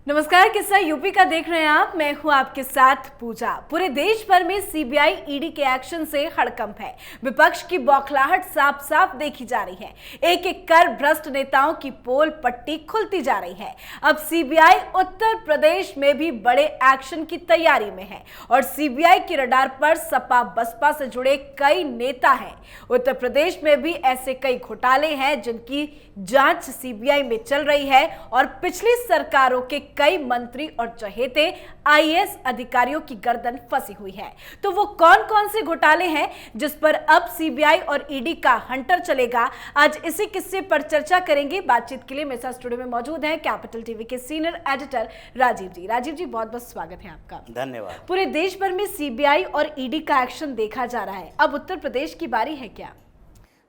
नमस्कार, किस्सा यूपी का देख रहे हैं आप। मैं हूं आपके साथ पूजा। पूरे देश भर में सीबीआई ईडी के एक्शन से हड़कंप है। विपक्ष की बौखलाहट साफ साफ देखी जा रही है। एक एक कर भ्रष्ट नेताओं की पोल पट्टी खुलती जा रही है। अब सीबीआई उत्तर प्रदेश में भी बड़े एक्शन की तैयारी में है और सीबीआई के रडार पर सपा बसपा से जुड़े कई नेता हैं। उत्तर प्रदेश में भी ऐसे कई घोटाले हैं जिनकी जांच सीबीआई में चल रही है और पिछली सरकारों के कई मंत्री और चहेते आईएएस अधिकारियों की गर्दन फंसी हुई है। तो वो कौन कौन से घोटाले हैं जिस पर अब सीबीआई और ईडी का हंटर चलेगा, आज इसी किस्से पर चर्चा करेंगे। बातचीत के लिए मेरे साथ स्टूडियो में मौजूद हैं कैपिटल टीवी के सीनियर एडिटर राजीव जी। राजीव जी, बहुत बहुत स्वागत है आपका। धन्यवाद। पूरे देश भर में सीबीआई और ईडी का एक्शन देखा जा रहा है, अब उत्तर प्रदेश की बारी है क्या?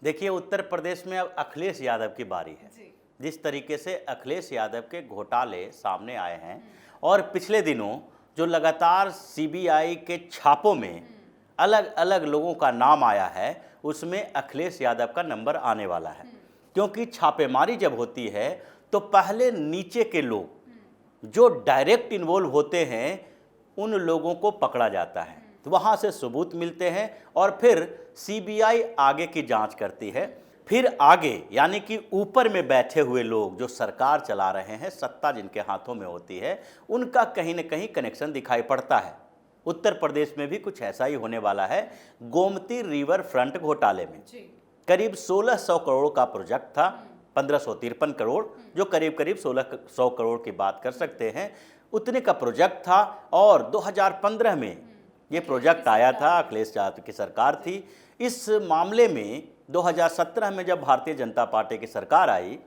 देखिए, उत्तर प्रदेश में अब अखिलेश यादव की बारी है। जिस तरीके से अखिलेश यादव के घोटाले सामने आए हैं और पिछले दिनों जो लगातार सीबीआई के छापों में अलग अलग लोगों का नाम आया है, उसमें अखिलेश यादव का नंबर आने वाला है। क्योंकि छापेमारी जब होती है तो पहले नीचे के लोग जो डायरेक्ट इन्वॉल्व होते हैं उन लोगों को पकड़ा जाता है, तो वहाँ से सबूत मिलते हैं और फिर सीबीआई आगे की जांच करती है। फिर आगे यानी कि ऊपर में बैठे हुए लोग जो सरकार चला रहे हैं, सत्ता जिनके हाथों में होती है, उनका कहीं न कहीं कनेक्शन दिखाई पड़ता है। उत्तर प्रदेश में भी कुछ ऐसा ही होने वाला है। गोमती रिवर फ्रंट घोटाले में करीब 1600 करोड़ का प्रोजेक्ट था, 1553 करोड़, जो करीब करीब 1600 करोड़ की बात कर सकते हैं, उतने का प्रोजेक्ट था। और 2015 में ये प्रोजेक्ट आया था, अखिलेश यादव की सरकार थी। इस मामले में 2017 में जब भारतीय जनता पार्टी की सरकार आई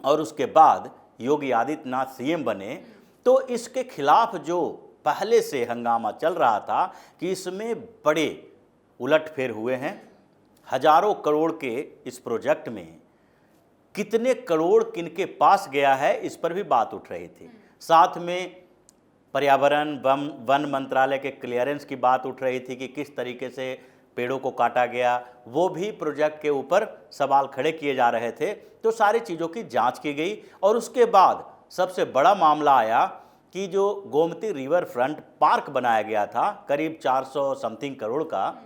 और उसके बाद योगी आदित्यनाथ सीएम बने, तो इसके खिलाफ जो पहले से हंगामा चल रहा था कि इसमें बड़े उलटफेर हुए हैं। हजारों करोड़ के इस प्रोजेक्ट में कितने करोड़ किनके पास गया है, इस पर भी बात उठ रही थी। साथ में पर्यावरण वन मंत्रालय के क्लियरेंस की बात उठ रही थी कि किस तरीके से पेड़ों को काटा गया, वो भी प्रोजेक्ट के ऊपर सवाल खड़े किए जा रहे थे। तो सारी चीज़ों की जांच की गई और उसके बाद सबसे बड़ा मामला आया कि जो गोमती रिवर फ्रंट पार्क बनाया गया था करीब 400 समथिंग करोड़ का,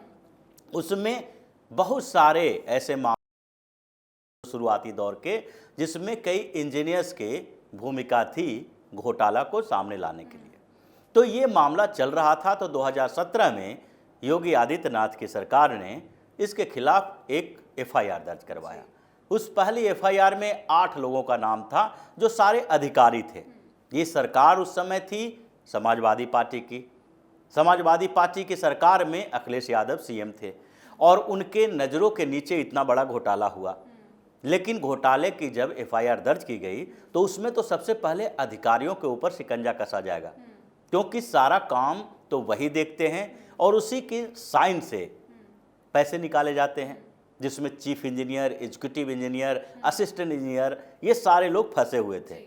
उसमें बहुत सारे ऐसे मामले शुरुआती दौर के जिसमें कई इंजीनियर्स के भूमिका थी घोटाला को सामने लाने के लिए। तो ये मामला चल रहा था। तो 2017 में योगी आदित्यनाथ की सरकार ने इसके खिलाफ एक एफआईआर दर्ज करवाया। उस पहली एफआईआर में 8 लोगों का नाम था जो सारे अधिकारी थे। ये सरकार उस समय थी समाजवादी पार्टी की। समाजवादी पार्टी की सरकार में अखिलेश यादव सीएम थे और उनके नज़रों के नीचे इतना बड़ा घोटाला हुआ। लेकिन घोटाले की जब एफआईआर दर्ज की गई तो उसमें तो सबसे पहले अधिकारियों के ऊपर शिकंजा कसा जाएगा, क्योंकि सारा काम तो वही देखते हैं और उसी की साइन से पैसे निकाले जाते हैं, जिसमें chief engineer, executive engineer, assistant engineer, ये सारे लोग फंसे हुए थे।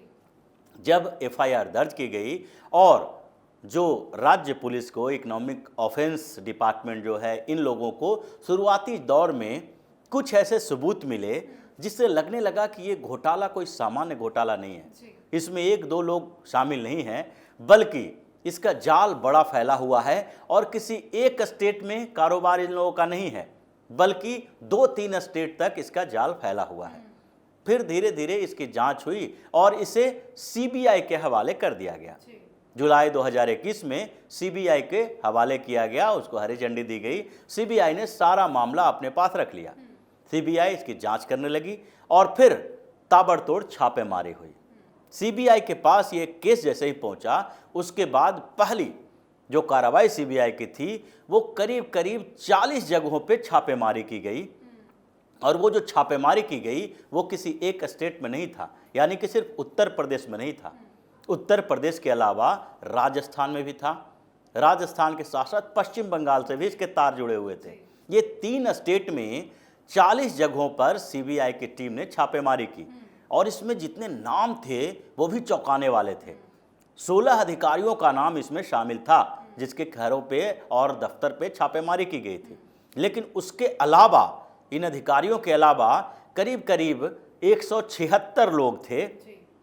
जब एफआईआर दर्ज की गई और जो राज्य पुलिस को, इकोनॉमिक ऑफेंस डिपार्टमेंट जो है, इन लोगों को शुरुआती दौर में कुछ ऐसे सबूत मिले जिससे लगने लगा कि ये घोटाला कोई सामान्य घोटाला नहीं है। इसमें 1-2 लोग शामिल नहीं हैं, बल्कि इसका जाल बड़ा फैला हुआ है और किसी एक स्टेट में कारोबार इन लोगों का नहीं है, बल्कि 2-3 स्टेट तक इसका जाल फैला हुआ है। फिर धीरे धीरे इसकी जांच हुई और इसे सीबीआई के हवाले कर दिया गया। जुलाई 2021 में सीबीआई के हवाले किया गया, उसको हरी झंडी दी गई। सीबीआई ने सारा मामला अपने पास रख लिया। सीबीआई इसकी जांच करने लगी और फिर ताबड़तोड़ छापेमारी हुई। सीबीआई के पास ये केस जैसे ही पहुंचा, उसके बाद पहली जो कार्रवाई सीबीआई की थी वो करीब करीब 40 जगहों पे छापेमारी की गई। और वो जो छापेमारी की गई वो किसी एक स्टेट में नहीं था, यानी कि सिर्फ उत्तर प्रदेश में नहीं था। उत्तर प्रदेश के अलावा राजस्थान में भी था। राजस्थान के साथ साथ पश्चिम बंगाल से भी इसके तार जुड़े हुए थे। ये 3 स्टेट में 40 जगहों पर सीबीआई की टीम ने छापेमारी की और इसमें जितने नाम थे वो भी चौंकाने वाले थे। 16 अधिकारियों का नाम इसमें शामिल था जिसके घरों पे और दफ्तर पे छापेमारी की गई थी। लेकिन उसके अलावा, इन अधिकारियों के अलावा करीब करीब 176 लोग थे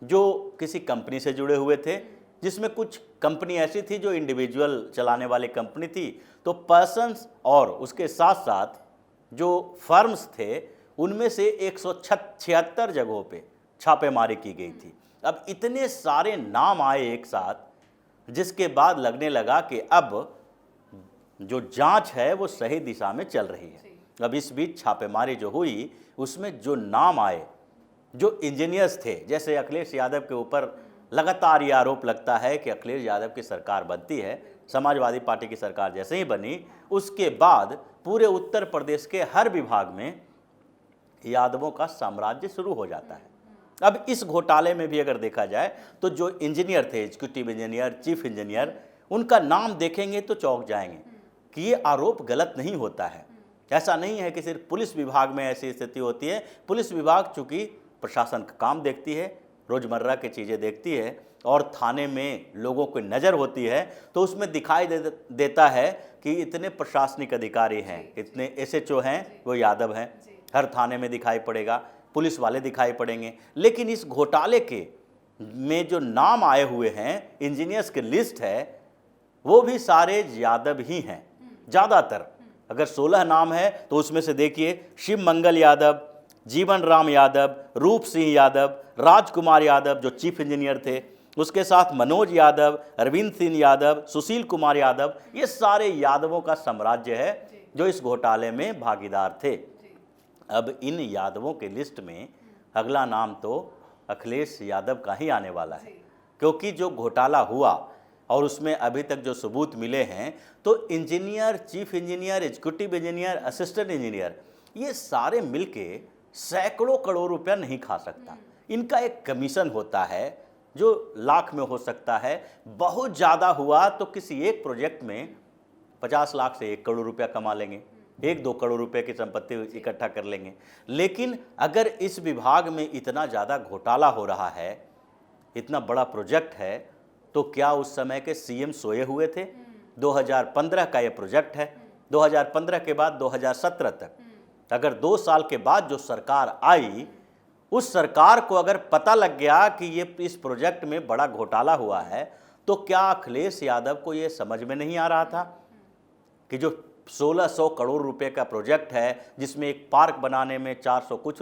जो किसी कंपनी से जुड़े हुए थे, जिसमें कुछ कंपनी ऐसी थी जो इंडिविजुअल चलाने वाली कंपनी थी। तो पर्सन्स और उसके साथ साथ जो फर्म्स थे उनमें से 176 जगहों पे छापेमारी की गई थी। अब इतने सारे नाम आए एक साथ, जिसके बाद लगने लगा कि अब जो जांच है वो सही दिशा में चल रही है। अब इस बीच छापेमारी जो हुई उसमें जो नाम आए, जो इंजीनियर्स थे, जैसे अखिलेश यादव के ऊपर लगातार ये आरोप लगता है कि अखिलेश यादव की सरकार बनती है, समाजवादी पार्टी की सरकार जैसे ही बनी उसके बाद पूरे उत्तर प्रदेश के हर विभाग में यादवों का साम्राज्य शुरू हो जाता है। अब इस घोटाले में भी अगर देखा जाए तो जो इंजीनियर थे, एग्जीक्यूटिव इंजीनियर, चीफ इंजीनियर, उनका नाम देखेंगे तो चौंक जाएंगे कि ये आरोप गलत नहीं होता है। ऐसा नहीं है कि सिर्फ पुलिस विभाग में ऐसी स्थिति होती है। पुलिस विभाग चूंकि प्रशासन का काम देखती है, रोजमर्रा की चीज़ें देखती है और थाने में लोगों को नज़र होती है, तो उसमें दिखाई देता है कि इतने प्रशासनिक अधिकारी हैं, इतने एसएचओ हैं वो यादव हैं, हर थाने में दिखाई पड़ेगा, पुलिस वाले दिखाई पड़ेंगे। लेकिन इस घोटाले के में जो नाम आए हुए हैं, इंजीनियर्स की लिस्ट है, वो भी सारे यादव ही हैं ज़्यादातर। अगर 16 नाम है तो उसमें से देखिए शिव मंगल यादव, जीवन राम यादव, रूप सिंह यादव, राजकुमार यादव जो चीफ इंजीनियर थे, उसके साथ मनोज यादव, अरविंद सिंह यादव, सुशील कुमार यादव, ये सारे यादवों का साम्राज्य है जो इस घोटाले में भागीदार थे। अब इन यादवों के लिस्ट में अगला नाम तो अखिलेश यादव का ही आने वाला है, क्योंकि जो घोटाला हुआ और उसमें अभी तक जो सबूत मिले हैं, तो engineer, chief engineer, executive engineer, assistant engineer, ये सारे मिलके सैकड़ों करोड़ रुपया नहीं खा सकता। इनका एक कमीशन होता है जो लाख में हो सकता है, बहुत ज़्यादा हुआ तो किसी एक प्रोजेक्ट में 50 लाख से 1 करोड़ रुपया कमा लेंगे, 1-2 करोड़ रुपए की संपत्ति इकट्ठा कर लेंगे। लेकिन अगर इस विभाग में इतना ज़्यादा घोटाला हो रहा है, इतना बड़ा प्रोजेक्ट है, तो क्या उस समय के सीएम सोए हुए थे? 2015 का ये प्रोजेक्ट है, 2015 के बाद 2017 तक, अगर 2 साल के बाद जो सरकार आई, उस सरकार को अगर पता लग गया कि ये इस प्रोजेक्ट में बड़ा घोटाला हुआ है, तो क्या अखिलेश यादव को ये समझ में नहीं आ रहा था कि जो 1600 करोड़ रुपए का प्रोजेक्ट है, जिसमें एक पार्क बनाने में 400 कुछ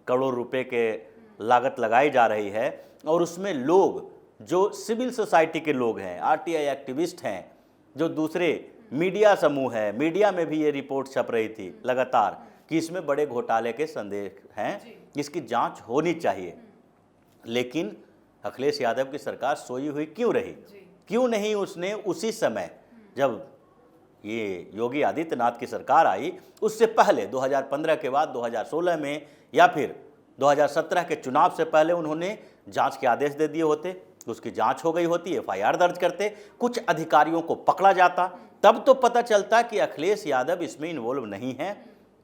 करोड़ रुपए के लागत लगाई जा रही है, और उसमें लोग जो सिविल सोसाइटी के लोग हैं, आरटीआई एक्टिविस्ट हैं, जो दूसरे मीडिया समूह है, मीडिया में भी ये रिपोर्ट छप रही थी लगातार कि इसमें बड़े घोटाले के संदेह हैं, इसकी जांच होनी चाहिए। लेकिन अखिलेश यादव की सरकार सोई हुई क्यों रही? क्यों नहीं उसने उसी समय जब ये योगी आदित्यनाथ की सरकार आई, उससे पहले 2015 के बाद 2016 में या फिर 2017 के चुनाव से पहले उन्होंने जांच के आदेश दे दिए होते, उसकी जांच हो गई होती, एफआईआर दर्ज करते, कुछ अधिकारियों को पकड़ा जाता, तब तो पता चलता कि अखिलेश यादव इसमें इन्वॉल्व नहीं है,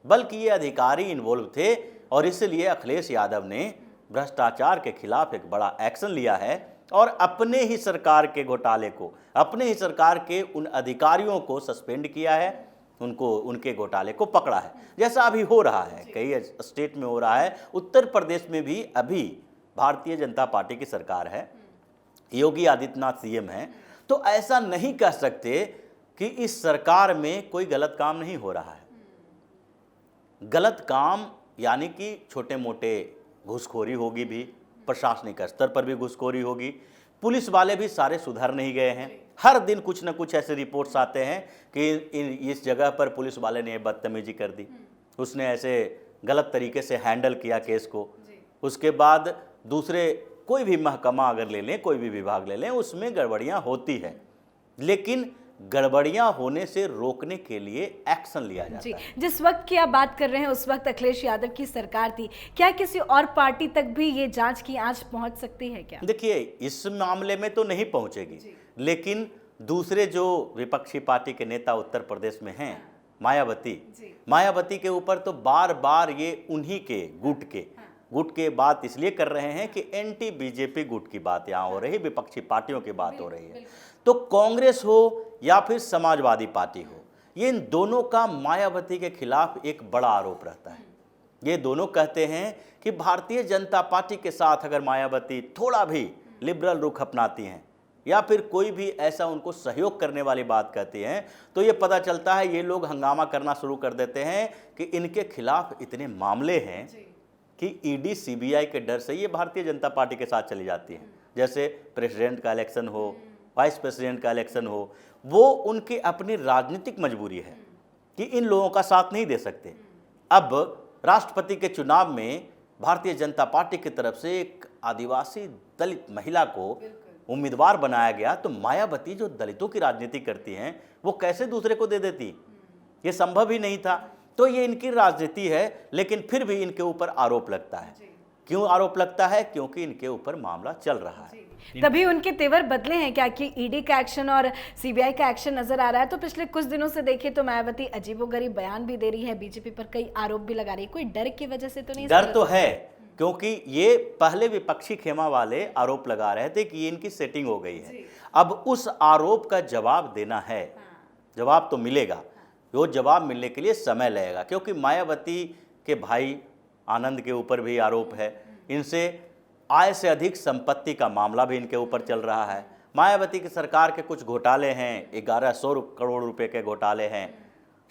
बल्कि ये अधिकारी इन्वॉल्व थे। और इसलिए अखिलेश यादव ने भ्रष्टाचार के खिलाफ एक बड़ा एक्शन लिया है और अपने ही सरकार के घोटाले को, अपने ही सरकार के उन अधिकारियों को सस्पेंड किया है, उनको, उनके घोटाले को पकड़ा है, जैसा अभी हो रहा है, कई स्टेट में हो रहा है। उत्तर प्रदेश में भी अभी भारतीय जनता पार्टी की सरकार है, योगी आदित्यनाथ सीएम हैं, तो ऐसा नहीं कह सकते कि इस सरकार में कोई गलत काम नहीं हो रहा है। गलत काम यानी कि छोटे मोटे घूसखोरी होगी भी, प्रशासनिक स्तर पर भी घूसखोरी होगी, पुलिस वाले भी सारे सुधर नहीं गए हैं। हर दिन कुछ न कुछ ऐसे रिपोर्ट्स आते हैं कि इस जगह पर पुलिस वाले ने बदतमीजी कर दी, उसने ऐसे गलत तरीके से हैंडल किया केस को। उसके बाद दूसरे कोई भी महकमा अगर ले लें, कोई भी विभाग ले लें, उसमें गड़बड़ियां होती है, लेकिन गड़बड़ियां होने से रोकने के लिए एक्शन लिया जाता है। जिस वक्त की आप बात कर रहे हैं उस वक्त अखिलेश यादव की सरकार थी, क्या किसी और पार्टी तक भी ये जांच की आंच पहुंच सकती है क्या? देखिए, इस मामले में तो नहीं पहुंचेगी, लेकिन दूसरे जो विपक्षी पार्टी के नेता उत्तर प्रदेश में हैं, मायावती के ऊपर तो बार बार ये उन्हीं के गुट के बात इसलिए कर रहे हैं कि एंटी बीजेपी गुट की बात यहाँ हो रही, विपक्षी पार्टियों की बात हो रही है। तो कांग्रेस हो या फिर समाजवादी पार्टी हो, ये इन दोनों का मायावती के खिलाफ एक बड़ा आरोप रहता है ये दोनों कहते हैं कि भारतीय जनता पार्टी के साथ अगर मायावती थोड़ा भी लिबरल रुख अपनाती हैं या फिर कोई भी ऐसा उनको सहयोग करने वाली बात कहती हैं, तो ये पता चलता है ये लोग हंगामा करना शुरू कर देते हैं कि इनके खिलाफ इतने मामले हैं कि ईडी सीबीआई के डर से ये भारतीय जनता पार्टी के साथ चली जाती हैं। जैसे प्रेसिडेंट का इलेक्शन हो, वाइस प्रेसिडेंट का इलेक्शन हो, वो उनकी अपनी राजनीतिक मजबूरी है कि इन लोगों का साथ नहीं दे सकते। अब राष्ट्रपति के चुनाव में भारतीय जनता पार्टी की तरफ से एक आदिवासी दलित महिला को उम्मीदवार बनाया गया, तो मायावती जो दलितों की राजनीति करती हैं वो कैसे दूसरे को दे देती? ये संभव ही नहीं था। तो ये इनकी राजनीति है, लेकिन फिर भी इनके ऊपर आरोप लगता है। क्यों आरोप लगता है? क्योंकि इनके ऊपर मामला चल रहा है। तभी उनके तेवर बदले हैं क्या कि ईडी का एक्शन और सीबीआई का एक्शन नजर आ रहा है। तो पिछले कुछ दिनों से देखें तो मायावती अजीबोगरीब बयान भी दे रही है, बीजेपी पर कई आरोप भी लगा रही है। कोई डर की वजह से तो नहीं? डर तो है, क्योंकि ये पहले विपक्षी खेमा वाले आरोप लगा रहे थे कि ये इनकी सेटिंग हो गई है। अब उस आरोप का जवाब देना है, जवाब तो मिलेगा। वो जवाब मिलने के लिए समय लगेगा, क्योंकि मायावती के भाई आनंद के ऊपर भी आरोप है। इनसे आय से अधिक संपत्ति का मामला भी इनके ऊपर चल रहा है। मायावती की सरकार के कुछ घोटाले हैं, 1100 करोड़ रुपए के घोटाले हैं,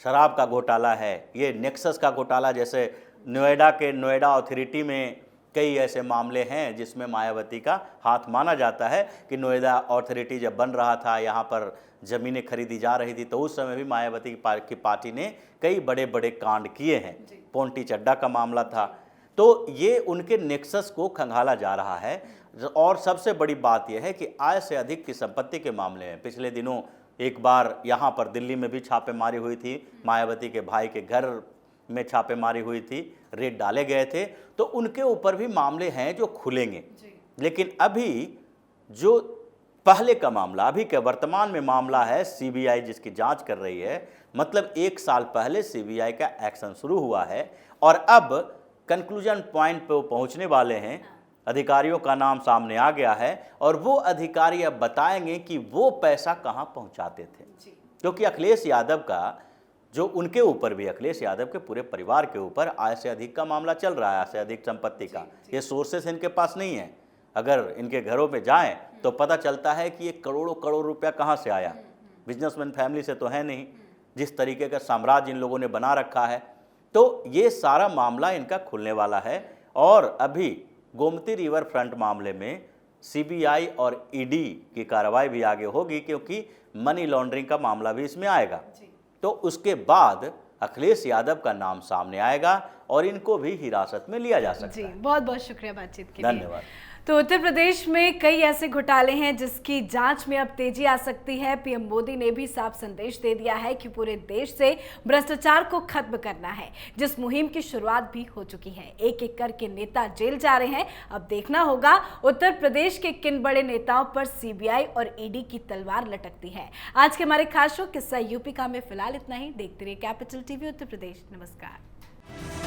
शराब का घोटाला है, ये नेक्सस का घोटाला, जैसे नोएडा के नोएडा अथॉरिटी में कई ऐसे मामले हैं जिसमें मायावती का हाथ माना जाता है कि नोएडा अथॉरिटी जब बन रहा था, यहाँ पर ज़मीनें खरीदी जा रही थी, तो उस समय भी मायावती की पार्टी ने कई बड़े बड़े कांड किए हैं। पोंटी चड्डा का मामला था। तो ये उनके नेक्सस को खंगाला जा रहा है। और सबसे बड़ी बात यह है कि आय से अधिक की संपत्ति के मामले में पिछले दिनों एक बार यहाँ पर दिल्ली में भी छापेमारी हुई थी, मायावती के भाई के घर में छापेमारी हुई थी, रेड डाले गए थे। तो उनके ऊपर भी मामले हैं जो खुलेंगे। लेकिन अभी जो पहले का मामला, अभी के वर्तमान में मामला है सीबीआई जिसकी जांच कर रही है, मतलब 1 साल पहले सीबीआई का एक्शन शुरू हुआ है और अब कंक्लूजन पॉइंट पे वो पहुंचने वाले हैं। अधिकारियों का नाम सामने आ गया है और वो अधिकारी अब बताएंगे कि वो पैसा कहां पहुंचाते थे। क्योंकि अखिलेश यादव का जो उनके ऊपर भी, अखिलेश यादव के पूरे परिवार के ऊपर आय से अधिक का मामला चल रहा है, आय से अधिक संपत्ति का। ये सोर्सेस इनके पास नहीं है। अगर इनके घरों पे जाएं तो पता चलता है कि ये करोड़ों करोड़ रुपया कहाँ से आया। बिजनेसमैन फैमिली से तो है नहीं, जिस तरीके का साम्राज्य इन लोगों ने बना रखा है। तो ये सारा मामला इनका खुलने वाला है। और अभी गोमती रिवर फ्रंट मामले में सीबीआई और ईडी की कार्रवाई भी आगे होगी, क्योंकि मनी लॉन्ड्रिंग का मामला भी इसमें आएगा। तो उसके बाद अखिलेश यादव का नाम सामने आएगा और इनको भी हिरासत में लिया जा सकता है। बहुत बहुत शुक्रिया बातचीत के लिए। धन्यवाद। तो उत्तर प्रदेश में कई ऐसे घोटाले हैं जिसकी जांच में अब तेजी आ सकती है। पीएम मोदी ने भी साफ संदेश दे दिया है कि पूरे देश से भ्रष्टाचार को खत्म करना है, जिस मुहिम की शुरुआत भी हो चुकी है। एक एक करके नेता जेल जा रहे हैं। अब देखना होगा उत्तर प्रदेश के किन बड़े नेताओं पर सीबीआई और ईडी की तलवार लटकती है। आज के हमारे खास शो किस्सा यूपी का में फिलहाल इतना ही। देखते रहिए कैपिटल टीवी उत्तर प्रदेश। नमस्कार।